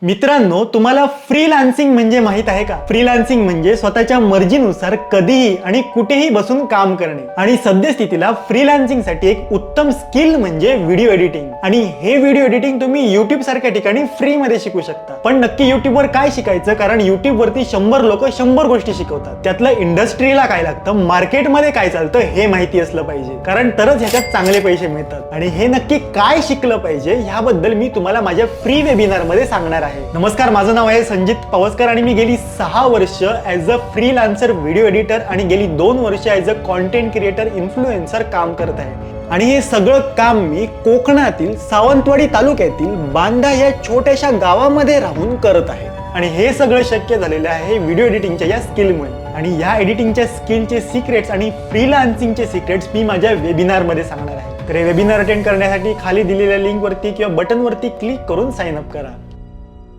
मित्रांनो, तुम्हाला फ्रीलान्सिंग म्हणजे माहित आहे का? फ्रीलान्सिंग म्हणजे स्वतःच्या मर्जीनुसार कधीही आणि कुठेही बसून काम करणे. आणि सद्यस्थितीला फ्रीलान्सिंग साठी एक उत्तम स्किल म्हणजे व्हिडिओ एडिटिंग. आणि हे व्हिडिओ एडिटिंग तुम्ही YouTube सारख्या ठिकाणी फ्री मध्ये शिकू शकता. पण नक्की YouTube वर काय शिकायचं? कारण YouTube वरती 100 लोक 100 गोष्टी शिकवतात. त्यातलं इंडस्ट्रीला काय लागतं, मार्केटमध्ये काय चालतं हे माहिती असलं पाहिजे. कारण तरच ह्याच्यात चांगले पैसे मिळतात. आणि हे नक्की काय शिकलं पाहिजे ह्याबद्दल मी तुम्हाला माझ्या फ्री वेबिनार मध्ये सांगणार आहे. नमस्कार, माझं नाव आहे संजित पवस्कर आणि मी गेली 6 वर्ष as a freelancer video editor आणि गेली 2 वर्ष as a content creator influencer काम करत आहे. आणि हे सगळं काम मी कोकणातील सावंतवाडी तालुक्यातील बांदा या छोट्याशा गावामध्ये राहून करत आहे. आणि हे सगळं शक्य झालेलं आहे व्हिडिओ एडिटिंगच्या या स्किलमुळे. आणि या एडिटिंगच्या स्किलचे सिक्रेट्स आणि फ्रीलान्सिंगचे सिक्रेट्स मी माझ्या वेबिनार मध्ये सांगणार आहे. तर हे वेबिनार अटेंड करण्यासाठी खाली दिलेल्या लिंक वरती किंवा बटन वरती क्लिक करून साइन अप करा.